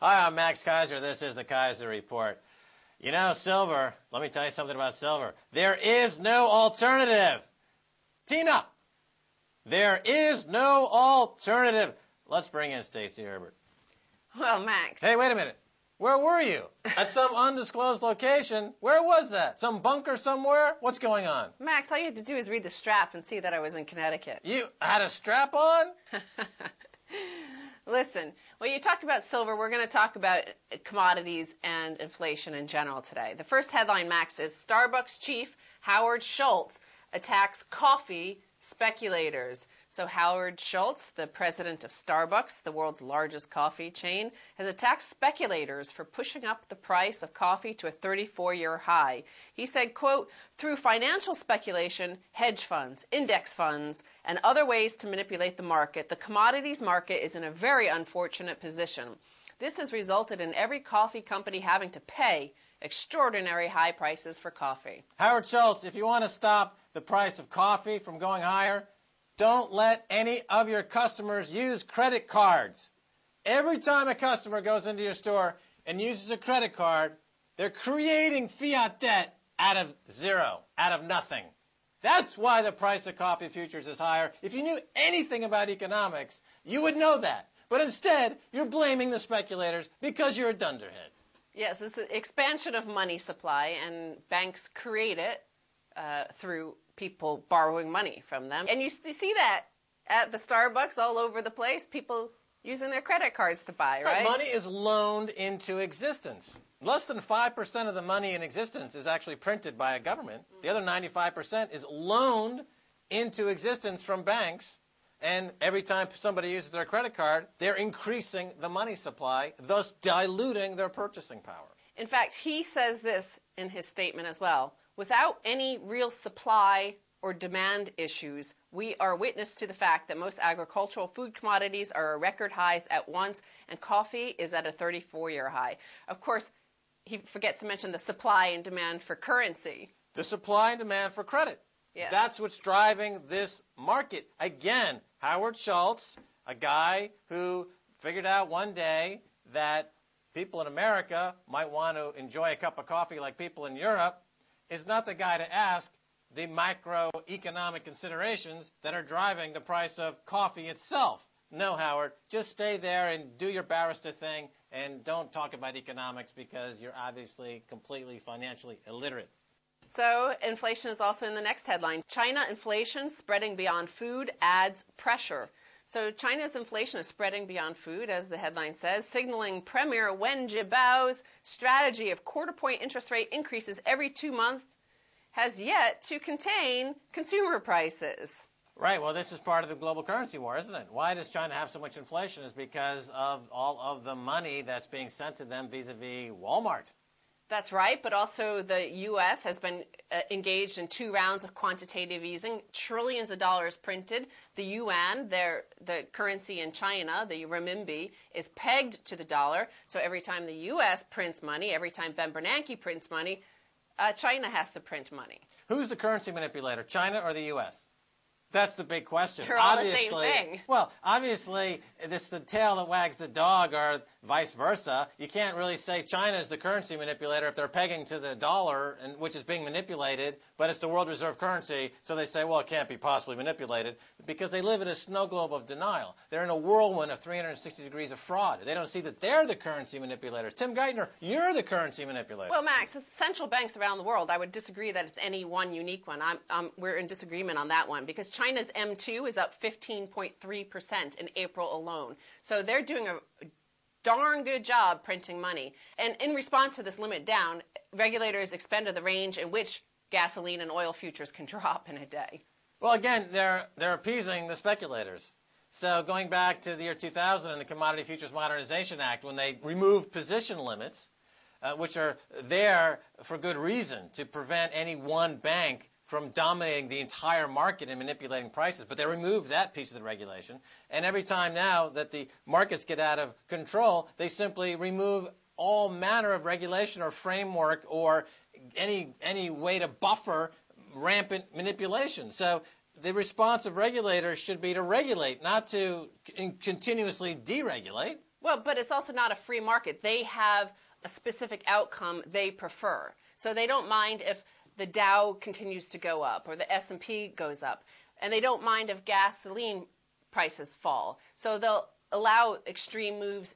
Hi, I'm Max Keiser. This is the Keiser Report. You know, silver, let me tell you something about silver. There is no alternative. Tina, there is no alternative. Let's bring in Stacey Herbert. Well, Max. Hey, wait a minute. Where were you? At some undisclosed location? Where was that? Some bunker somewhere? What's going on? Max, all you had to do is read the strap and see that I was in Connecticut. You had a strap on? Listen, when you talk about silver, we're going to talk about commodities and inflation in general today. The first headline, Max, is Starbucks chief Howard Schultz attacks coffee speculators. So Howard Schultz, the president of Starbucks, the world's largest coffee chain, has attacked speculators for pushing up the price of coffee to a 34-year high. He said, quote, through financial speculation, hedge funds, index funds, and other ways to manipulate the market, the commodities market is in a very unfortunate position. This has resulted in every coffee company having to pay extraordinary high prices for coffee. Howard Schultz, if you want to stop the price of coffee from going higher, don't let any of your customers use credit cards. Every time a customer goes into your store and uses a credit card, they're creating fiat debt out of zero, out of nothing. That's why the price of coffee futures is higher. If you knew anything about economics, you would know that. But instead, you're blaming the speculators because you're a dunderhead. Yes, it's an expansion of money supply, and banks create it through people borrowing money from them. And you see that at the Starbucks all over the place, people using their credit cards to buy, right? Money is loaned into existence. Less than 5% of the money in existence is actually printed by a government. The other 95% is loaned into existence from banks. And every time somebody uses their credit card, they're increasing the money supply, thus diluting their purchasing power. In fact, he says this in his statement as well. Without any real supply or demand issues, we are witness to the fact that most agricultural food commodities are at record highs at once, and coffee is at a 34-year high. Of course, he forgets to mention the supply and demand for currency. The supply and demand for credit. Yes. That's what's driving this market. Again, Howard Schultz, a guy who figured out one day that people in America might want to enjoy a cup of coffee like people in Europe, is not the guy to ask the macroeconomic considerations that are driving the price of coffee itself. No, Howard, just stay there and do your barrister thing and don't talk about economics because you're obviously completely financially illiterate. So inflation is also in the next headline. China inflation spreading beyond food adds pressure. So China's inflation is spreading beyond food, as the headline says, signaling Premier Wen Jiabao's strategy of quarter-point interest rate increases every 2 months has yet to contain consumer prices. Right. Well, this is part of the global currency war, isn't it? Why does China have so much inflation? Is because of all of the money that's being sent to them vis-a-vis Walmart. That's right, but also the U.S. has been engaged in 2 rounds of quantitative easing, trillions of dollars printed. The yuan, the currency in China, the renminbi, is pegged to the dollar. So every time the U.S. prints money, every time Ben Bernanke prints money, China has to print money. Who's the currency manipulator, China or the U.S.? That's the big question. They're all the same thing. Well, obviously, this is the tail that wags the dog, or vice versa. You can't really say China is the currency manipulator if they're pegging to the dollar, which is being manipulated, but it's the world reserve currency, so they say, well, it can't be possibly manipulated, because they live in a snow globe of denial. They're in a whirlwind of 360 degrees of fraud. They don't see that they're the currency manipulators. Tim Geithner, you're the currency manipulator. Well, Max, it's central banks around the world. I would disagree that it's any one unique one. We're in disagreement on that one, because China's M2 is up 15.3% in April alone. So they're doing a darn good job printing money. And in response to this limit down, regulators expanded the range in which gasoline and oil futures can drop in a day. Well, again, they're appeasing the speculators. So going back to the year 2000 and the Commodity Futures Modernization Act, when they removed position limits, which are there for good reason, to prevent any one bank from dominating the entire market and manipulating prices. But they removed that piece of the regulation. And every time now that the markets get out of control, they simply remove all manner of regulation or framework or any way to buffer rampant manipulation. So the response of regulators should be to regulate, not to continuously deregulate. Well, but it's also not a free market. They have a specific outcome they prefer. So they don't mind if the Dow continues to go up or the S&P goes up. And they don't mind if gasoline prices fall. So they'll allow extreme moves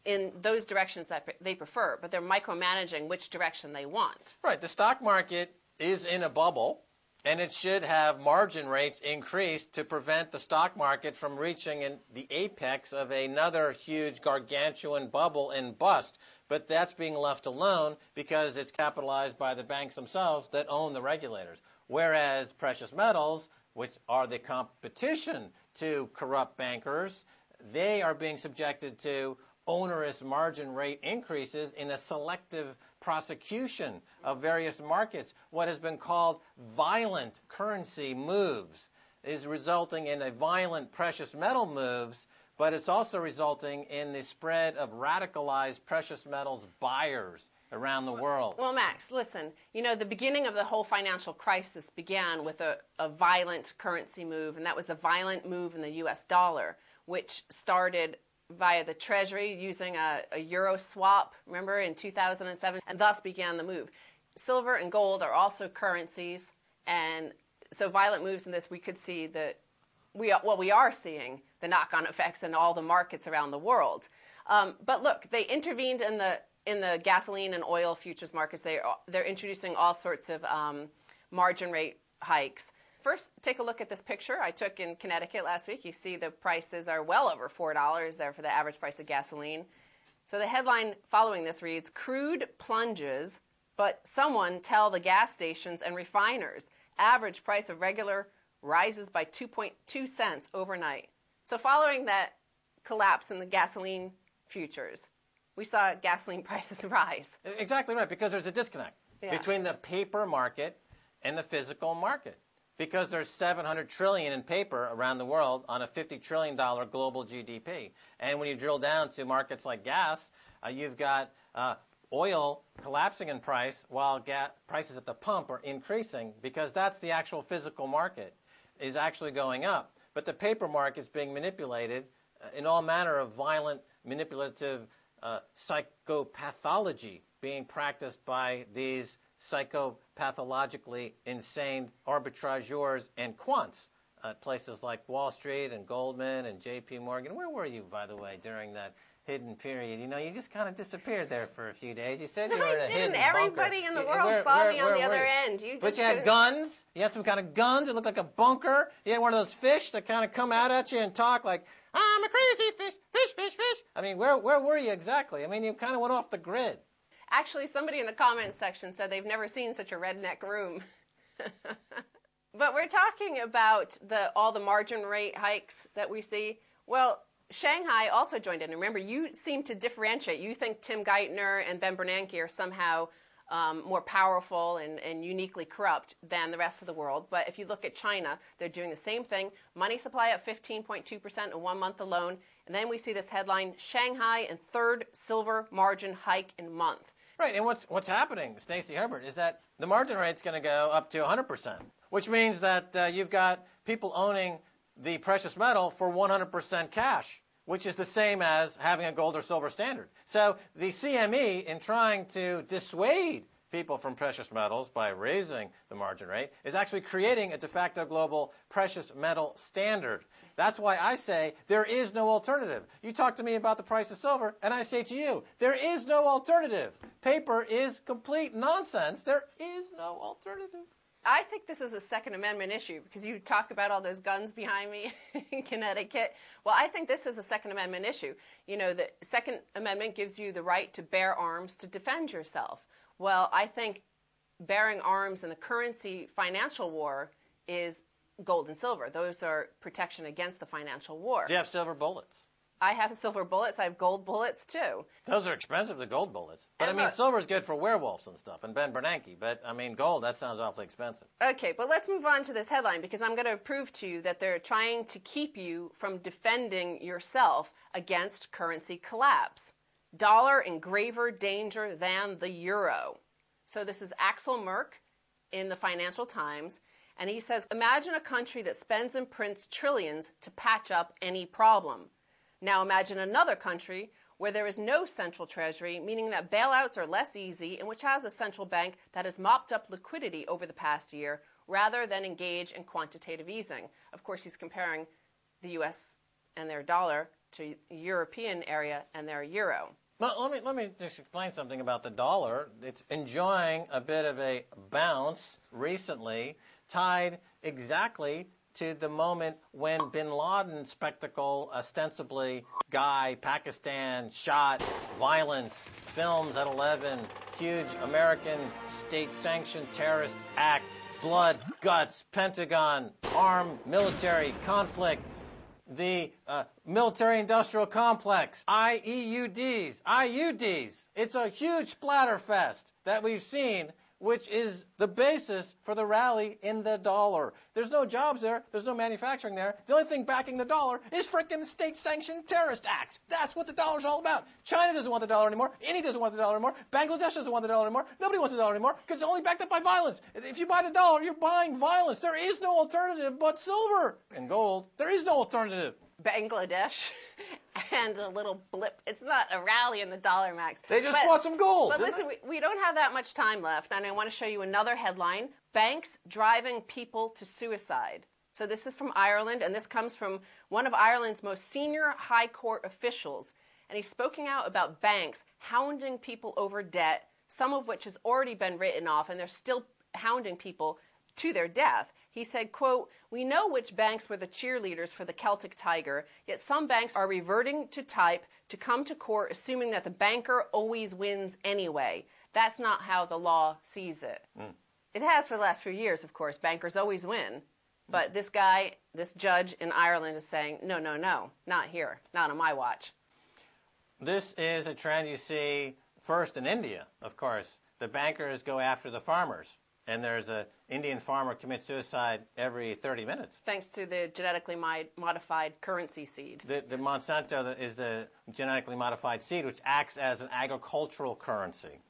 in those directions that they prefer, but they're micromanaging which direction they want. Right. The stock market is in a bubble, and it should have margin rates increased to prevent the stock market from reaching the apex of another huge gargantuan bubble and bust. But that's being left alone because it's capitalized by the banks themselves that own the regulators. Whereas precious metals, which are the competition to corrupt bankers, they are being subjected to onerous margin rate increases in a selective prosecution of various markets. What has been called violent currency moves is resulting in a violent precious metal moves, but it's also resulting in the spread of radicalized precious metals buyers around the world. Well, Max, listen, the beginning of the whole financial crisis began with a violent currency move, and that was the violent move in the U.S. dollar, which started via the Treasury using a euro swap, remember, in 2007, and thus began the move. Silver and gold are also currencies, and so violent moves in this, we could see we are seeing the knock-on effects in all the markets around the world. But look, they intervened in the gasoline and oil futures markets. They're introducing all sorts of margin rate hikes. First, take a look at this picture I took in Connecticut last week. You see the prices are well over $4 there for the average price of gasoline. So the headline following this reads, "Crude plunges, but someone tell the gas stations and refiners. Average price of regular rises by 2.2 cents overnight." So following that collapse in the gasoline futures, we saw gasoline prices rise. Exactly right, because there's a disconnect between the paper market and the physical market. Because there's $700 trillion in paper around the world on a $50 trillion global GDP. And when you drill down to markets like gas, you've got oil collapsing in price while prices at the pump are increasing, because that's the actual physical market is actually going up. But the paper market is being manipulated in all manner of violent, manipulative psychopathology being practiced by these psychopathologically insane arbitrageurs and quants at places like Wall Street and Goldman and J.P. Morgan. Where were you, by the way, during that hidden period? You just kind of disappeared there for a few days. You said you were in a hidden bunker. Everybody in the world saw me on the other end. But you had guns. You had some kind of guns. It looked like a bunker. You had one of those fish that kind of come out at you and talk like, "I'm a crazy fish, fish, fish, fish." I mean, where were you exactly? I mean, you kind of went off the grid. Actually, somebody in the comments section said they've never seen such a redneck room. But we're talking about all the margin rate hikes that we see. Well, Shanghai also joined in. Remember, you seem to differentiate. You think Tim Geithner and Ben Bernanke are somehow more powerful and uniquely corrupt than the rest of the world. But if you look at China, they're doing the same thing. Money supply up 15.2% in 1 month alone. And then we see this headline, Shanghai and third silver margin hike in month. Right, and what's happening, Stacey Herbert, is that the margin rate's going to go up to 100%, which means that you've got people owning the precious metal for 100% cash, which is the same as having a gold or silver standard. So the CME, in trying to dissuade people from precious metals by raising the margin rate, is actually creating a de facto global precious metal standard. That's why I say there is no alternative. You talk to me about the price of silver, and I say to you, there is no alternative. Paper is complete nonsense. There is no alternative. I think this is a Second Amendment issue, because you talk about all those guns behind me in Connecticut. Well, I think this is a Second Amendment issue. The Second Amendment gives you the right to bear arms to defend yourself. Well, I think bearing arms in the currency financial war is gold and silver. Those are protection against the financial war. Do you have silver bullets? I have silver bullets. I have gold bullets, too. Those are expensive, the gold bullets. But, silver's good for werewolves and stuff, and Ben Bernanke. But, gold, that sounds awfully expensive. Okay, but let's move on to this headline, because I'm going to prove to you that they're trying to keep you from defending yourself against currency collapse. Dollar in graver danger than the euro. So this is Axel Merck in the Financial Times, and he says, imagine a country that spends and prints trillions to patch up any problem. Now imagine another country where there is no central treasury, meaning that bailouts are less easy, and which has a central bank that has mopped up liquidity over the past year rather than engage in quantitative easing. Of course, he's comparing the U.S. and their dollar to the European area and their euro. Well, let me just explain something about the dollar. It's enjoying a bit of a bounce recently, tied exactly to the moment when bin Laden spectacle, ostensibly guy, Pakistan, shot, violence, films at 11, huge American state-sanctioned terrorist act, blood, guts, Pentagon, armed military conflict, the military-industrial complex, IUDs. It's a huge splatterfest that we've seen, which is the basis for the rally in the dollar. There's no jobs there. There's no manufacturing there. The only thing backing the dollar is frickin' state-sanctioned terrorist acts. That's what the dollar's all about. China doesn't want the dollar anymore. India doesn't want the dollar anymore. Bangladesh doesn't want the dollar anymore. Nobody wants the dollar anymore because it's only backed up by violence. If you buy the dollar, you're buying violence. There is no alternative but silver and gold. There is no alternative. Bangladesh and a little blip. It's not a rally in the dollar, Max. They just bought some gold. But listen, we don't have that much time left, and I want to show you another headline. Banks driving people to suicide. So this is from Ireland, and this comes from one of Ireland's most senior high court officials. And he's speaking out about banks hounding people over debt, some of which has already been written off, and they're still hounding people to their death. He said, quote, "We know which banks were the cheerleaders for the Celtic Tiger, yet some banks are reverting to type to come to court assuming that the banker always wins anyway. That's not how the law sees it." It has for the last few years, of course. Bankers always win. But this guy, this judge in Ireland is saying, no, not here, not on my watch. This is a trend you see first in India, of course. The bankers go after the farmers. And there's an Indian farmer commits suicide every 30 minutes. Thanks to the genetically modified currency seed. The Monsanto is the genetically modified seed, which acts as an agricultural currency.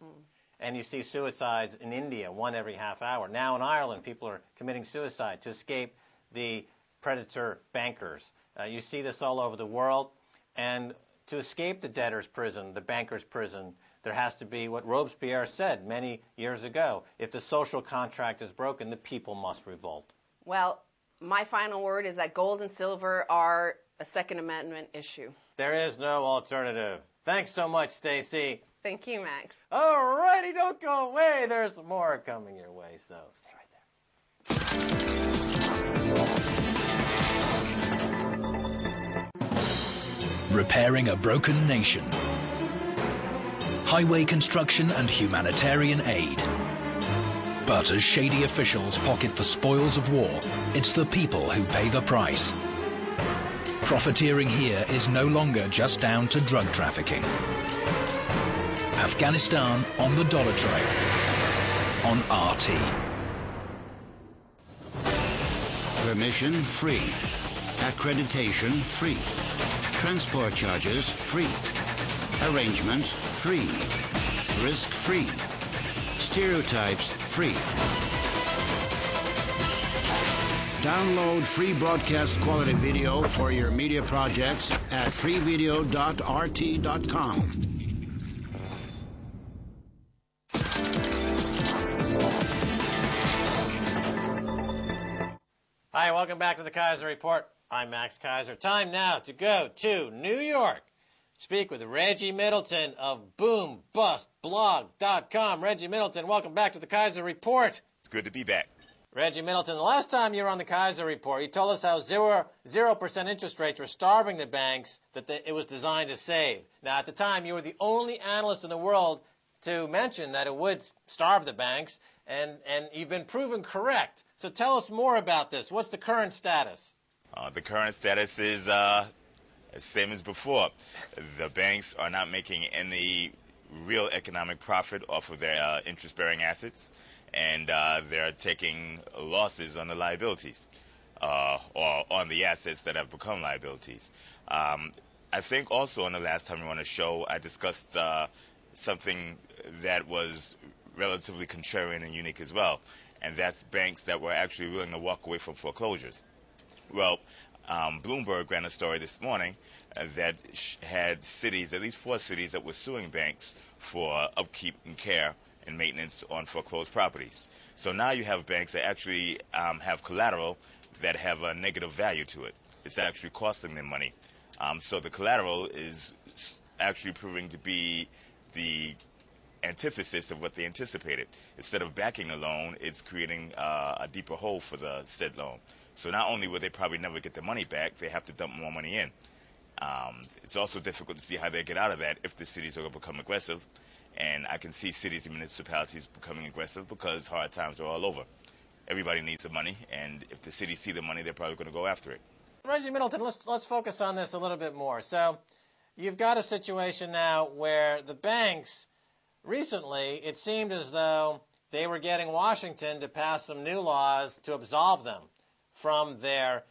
And you see suicides in India, one every half hour. Now in Ireland, people are committing suicide to escape the predator bankers. You see this all over the world. And to escape the debtor's prison, the banker's prison, there has to be what Robespierre said many years ago. If the social contract is broken, the people must revolt. Well, my final word is that gold and silver are a Second Amendment issue. There is no alternative. Thanks so much, Stacey. Thank you, Max. All righty, don't go away. There's more coming your way, so stay right there. Repairing a broken nation. Highway construction and humanitarian aid. But as shady officials pocket the spoils of war, it's the people who pay the price. Profiteering here is no longer just down to drug trafficking. Afghanistan on the dollar trail. On RT. Permission free. Accreditation free. Transport charges free. Arrangement free. Risk free. Stereotypes free. Download free broadcast quality video for your media projects at freevideo.rt.com. Hi, welcome back to the Keiser Report. I'm Max Keiser. Time now to go to New York. Speak with Reggie Middleton of BoomBustBlog.com. Reggie Middleton, welcome back to the Keiser Report. It's good to be back. Reggie Middleton, the last time you were on the Keiser Report, you told us how 0% interest rates were starving the banks that it was designed to save. Now, at the time, you were the only analyst in the world to mention that it would starve the banks, and you've been proven correct. So tell us more about this. What's the current status? The current status is same as before. The banks are not making any real economic profit off of their interest-bearing assets, and they're taking losses on the liabilities, or on the assets that have become liabilities. I think also on the last time we were on the show, I discussed something that was relatively contrarian and unique as well, and that's banks that were actually willing to walk away from foreclosures. Well, Bloomberg ran a story this morning that had cities, at least 4 cities, that were suing banks for upkeep and care and maintenance on foreclosed properties. So now you have banks that actually have collateral that have a negative value to it. It's actually costing them money. So the collateral is actually proving to be the antithesis of what they anticipated. Instead of backing a loan, it's creating a deeper hole for the said loan. So not only will they probably never get the money back, they have to dump more money in. It's also difficult to see how they get out of that if the cities are going to become aggressive. And I can see cities and municipalities becoming aggressive because hard times are all over. Everybody needs the money, and if the cities see the money, they're probably going to go after it. Reggie Middleton, let's focus on this a little bit more. So you've got a situation now where the banks, recently, it seemed as though they were getting Washington to pass some new laws to absolve them from their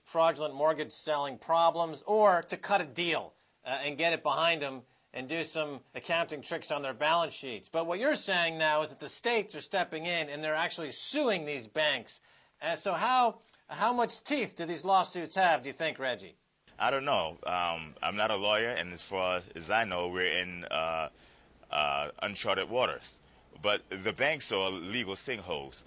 fraudulent mortgage selling problems, or to cut a deal and get it behind them and do some accounting tricks on their balance sheets. But what you're saying now is that the states are stepping in and they're actually suing these banks. So how much teeth do these lawsuits have, do you think, Reggie? I don't know. I'm not a lawyer, and as far as I know, we're in uncharted waters. But the banks are legal sinkholes.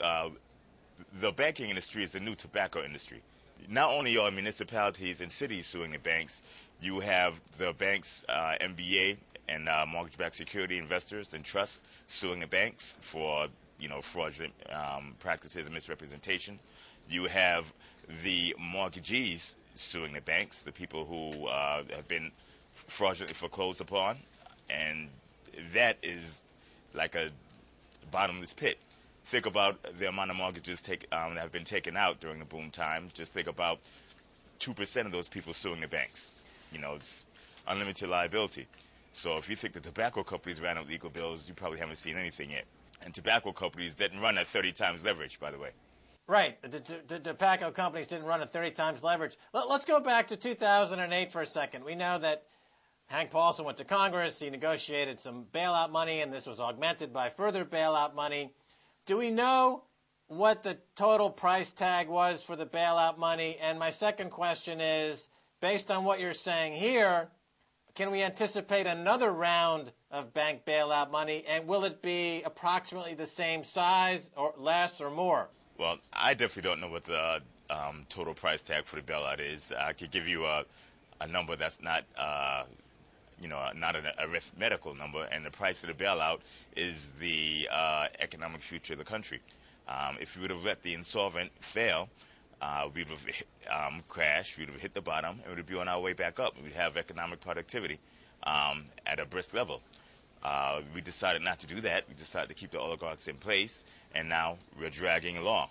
The banking industry is the new tobacco industry. Not only are municipalities and cities suing the banks, you have the banks, MBA and mortgage-backed security investors and trusts suing the banks for fraudulent practices and misrepresentation. You have the mortgagees suing the banks, the people who have been fraudulently foreclosed upon, and that is like a bottomless pit. Think about the amount of mortgages that have been taken out during the boom times. Just think about 2% of those people suing the banks. It's unlimited liability. So if you think the tobacco companies ran up legal bills, you probably haven't seen anything yet. And tobacco companies didn't run at 30 times leverage, by the way. Right. The tobacco companies didn't run at 30 times leverage. Let's go back to 2008 for a second. We know that Hank Paulson went to Congress. He negotiated some bailout money, and this was augmented by further bailout money. Do we know what the total price tag was for the bailout money? And my second question is, based on what you're saying here, can we anticipate another round of bank bailout money, and will it be approximately the same size, or less, or more? Well, I definitely don't know what the total price tag for the bailout is. I could give you a number that's not not an arithmetical number, and the price of the bailout is the economic future of the country. If we would have let the insolvent fail, we would have crashed, we would have hit the bottom, and we would be on our way back up. We'd have economic productivity at a brisk level. We decided not to do that. We decided to keep the oligarchs in place, and now we're dragging along.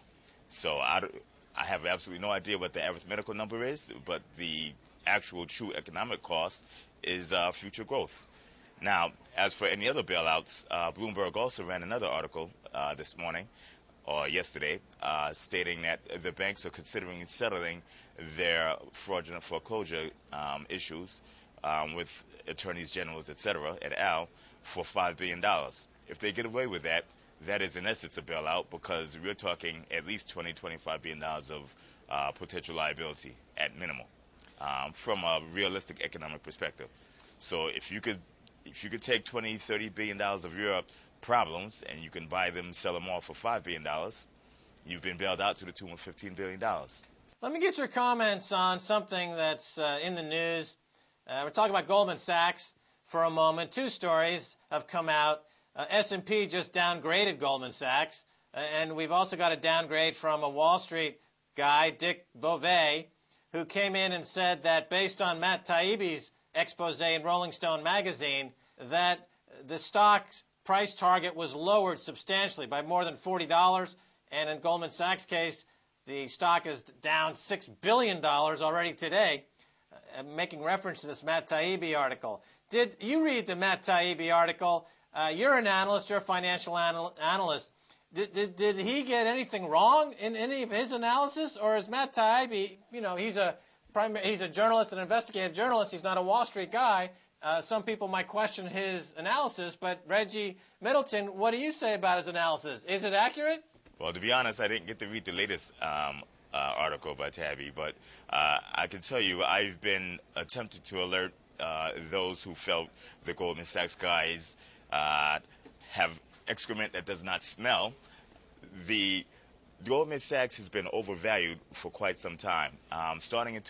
So I have absolutely no idea what the arithmetical number is, but the actual true economic cost is future growth. Now, as for any other bailouts, Bloomberg also ran another article this morning or yesterday stating that the banks are considering settling their fraudulent foreclosure issues with attorneys generals, etc., et al., for $5 billion. If they get away with that, that is in essence a bailout, because we're talking at least $20-25 billion of potential liability at minimum from a realistic economic perspective. So if you could take $20-30 billion of your problems and you can buy them, sell them all for $5 billion, you've been bailed out to the tune of $15 billion. Let me get your comments on something that's in the news. We're talking about Goldman Sachs for a moment. Two stories have come out. S&P just downgraded Goldman Sachs, and we've also got a downgrade from a Wall Street guy, Dick Beauvais, who came in and said that based on Matt Taibbi's expose in Rolling Stone magazine, that the stock's price target was lowered substantially by more than $40, and in Goldman Sachs' case, the stock is down $6 billion already today, making reference to this Matt Taibbi article. Did you read the Matt Taibbi article? You're an analyst, you're a financial analyst. Did he get anything wrong in any of his analysis, or is Matt Taibbi, he's a journalist, an investigative journalist, he's not a Wall Street guy. Some people might question his analysis, but Reggie Middleton, what do you say about his analysis? Is it accurate? Well, to be honest, I didn't get to read the latest article by Tabby, but I can tell you I've been attempted to alert those who felt the Goldman Sachs guys have excrement that does not smell. The Goldman Sachs has been overvalued for quite some time. Starting in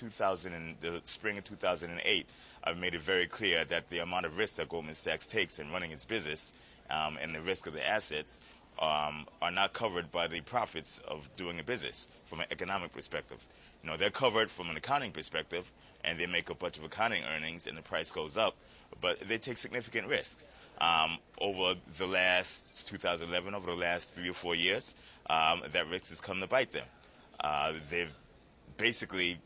the spring of 2008, I've made it very clear that the amount of risk that Goldman Sachs takes in running its business and the risk of the assets are not covered by the profits of doing a business from an economic perspective. You know, they're covered from an accounting perspective, and they make a bunch of accounting earnings, and the price goes up, but they take significant risk. Over the last 2011, over the last 3 or 4 years, that risk has come to bite them. They've basically,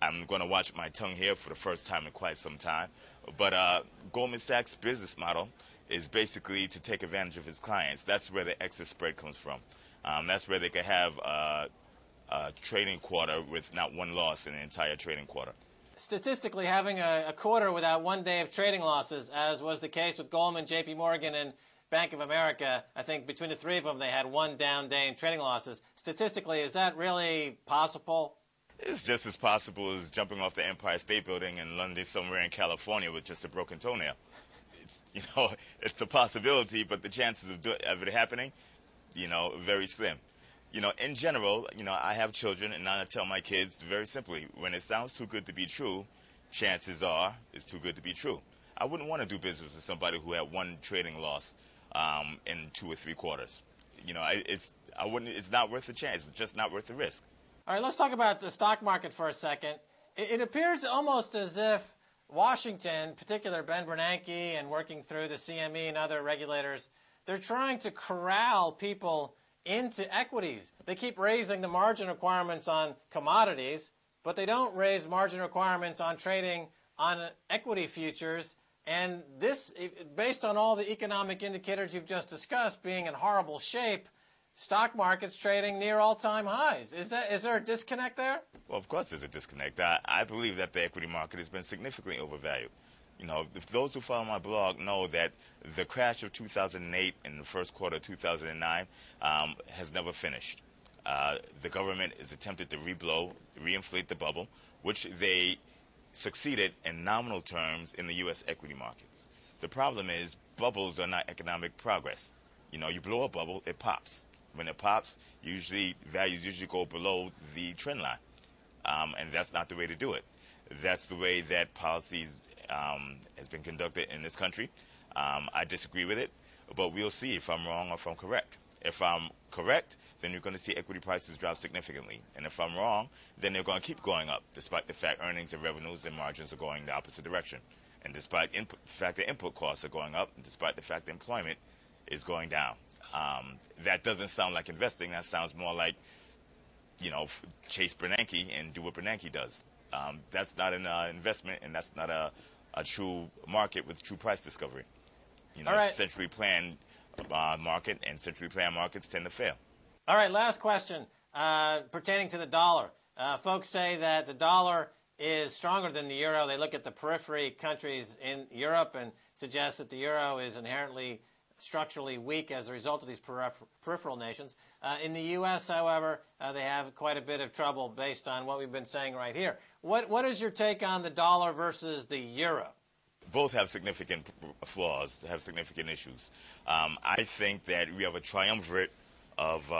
I'm going to watch my tongue here for the first time in quite some time, but Goldman Sachs' business model is basically to take advantage of his clients. That's where the excess spread comes from. That's where they could have a trading quarter with not one loss in the entire trading quarter. Statistically, having a quarter without 1 day of trading losses, as was the case with Goldman, J.P. Morgan, and Bank of America, I think between the three of them, they had one down day in trading losses. Statistically, is that really possible? It's just as possible as jumping off the Empire State Building and landing somewhere in California with just a broken toenail. It's a possibility, but the chances of it happening, very slim. In general, I have children, and I tell my kids very simply, when it sounds too good to be true, chances are it's too good to be true. I wouldn't want to do business with somebody who had one trading loss in 2 or 3 quarters. It's not worth the chance. It's just not worth the risk. All right, let's talk about the stock market for a second. It appears almost as if Washington, in particular Ben Bernanke, and working through the CME and other regulators, they're trying to corral people into equities. They keep raising the margin requirements on commodities, but they don't raise margin requirements on trading on equity futures. And this, based on all the economic indicators you've just discussed being in horrible shape, stock markets trading near all-time highs. Is there a disconnect there? Well, of course there's a disconnect. I believe that the equity market has been significantly overvalued. If those who follow my blog know that the crash of 2008 and the first quarter of 2009 has never finished. The government has attempted to reinflate the bubble, which they succeeded in nominal terms in the U.S. equity markets. The problem is bubbles are not economic progress. You blow a bubble, it pops. When it pops, values usually go below the trend line, and that's not the way to do it. That's the way that policies has been conducted in this country. I disagree with it, but we'll see if I'm wrong or if I'm correct. If I'm correct, then you're going to see equity prices drop significantly. And if I'm wrong, then they're going to keep going up, despite the fact earnings and revenues and margins are going the opposite direction. And despite the fact that input costs are going up, and despite the fact that employment is going down. That doesn't sound like investing. That sounds more like, Chase Bernanke and do what Bernanke does. That's not an investment, and that's not a true market with true price discovery. All right. Centrally planned market, and centrally planned markets tend to fail. All right, last question pertaining to the dollar. Folks say that the dollar is stronger than the euro. They look at the periphery countries in Europe and suggest that the euro is inherently structurally weak as a result of these peripheral nations. In the U.S., however, they have quite a bit of trouble based on what we've been saying right here. What is your take on the dollar versus the euro? Both have significant flaws, have significant issues. I think that we have a triumvirate of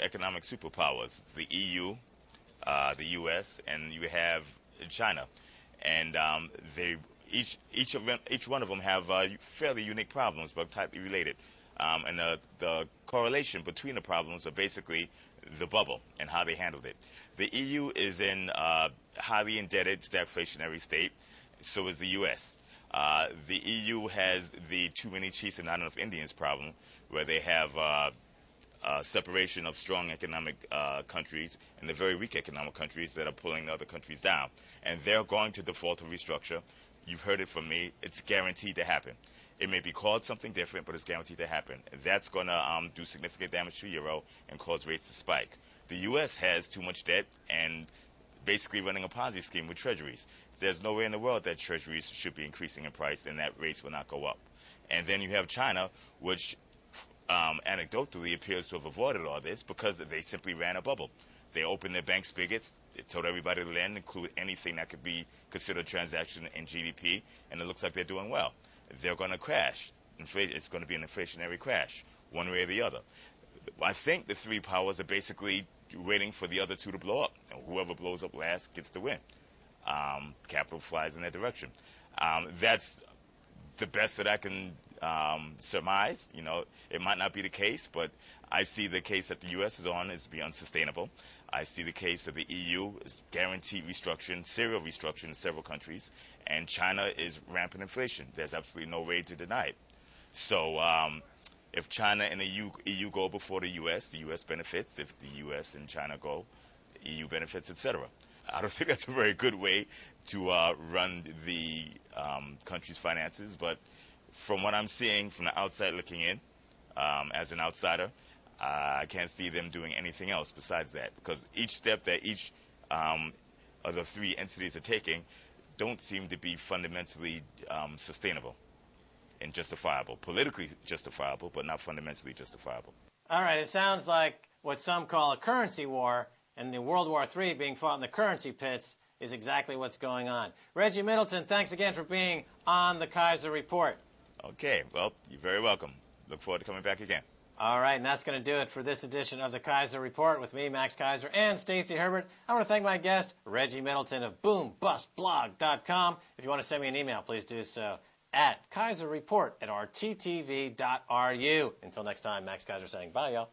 economic superpowers, the EU, the U.S., and you have China. And each one of them have fairly unique problems, but tightly related. And the correlation between the problems are basically the bubble and how they handled it. The EU is in highly indebted stagflationary state. So is the U.S. The EU has the too many chiefs and not enough Indians problem, where they have separation of strong economic countries and the very weak economic countries that are pulling the other countries down. And they're going to default or restructure. You've heard it from me. It's guaranteed to happen. It may be called something different, but it's guaranteed to happen. That's going to do significant damage to the euro and cause rates to spike. The U.S. has too much debt and basically running a Ponzi scheme with treasuries. There's no way in the world that treasuries should be increasing in price and that rates will not go up. And then you have China, which anecdotally appears to have avoided all this because they simply ran a bubble. They opened their bank spigots. They told everybody to lend, include anything that could be considered a transaction in GDP, and it looks like they're doing well. They're going to crash. It's going to be an inflationary crash, one way or the other. I think the three powers are basically waiting for the other two to blow up, and whoever blows up last gets to win. Capital flies in that direction. That's the best that I can surmise. You know, it might not be the case, but I see the case that the U.S. is on as being unsustainable. I see the case that the EU is guaranteed restructuring, serial restructuring in several countries, and China is rampant inflation. There's absolutely no way to deny it. So if China and the EU go before the U.S. benefits. If the U.S. and China go, the EU benefits, etc. I don't think that's a very good way to run the country's finances, but from what I'm seeing from the outside looking in, as an outsider, I can't see them doing anything else besides that, because each step that each of the three entities are taking don't seem to be fundamentally sustainable and justifiable. Politically justifiable, but not fundamentally justifiable. All right, it sounds like what some call a currency war, and the World War III being fought in the currency pits is exactly what's going on. Reggie Middleton, thanks again for being on the Keiser Report. Okay, well, you're very welcome. Look forward to coming back again. All right, and that's going to do it for this edition of the Keiser Report with me, Max Keiser, and Stacey Herbert. I want to thank my guest, Reggie Middleton of BoomBustBlog.com. If you want to send me an email, please do so at KeiserReport@rttv.ru. Until next time, Max Keiser saying bye, y'all.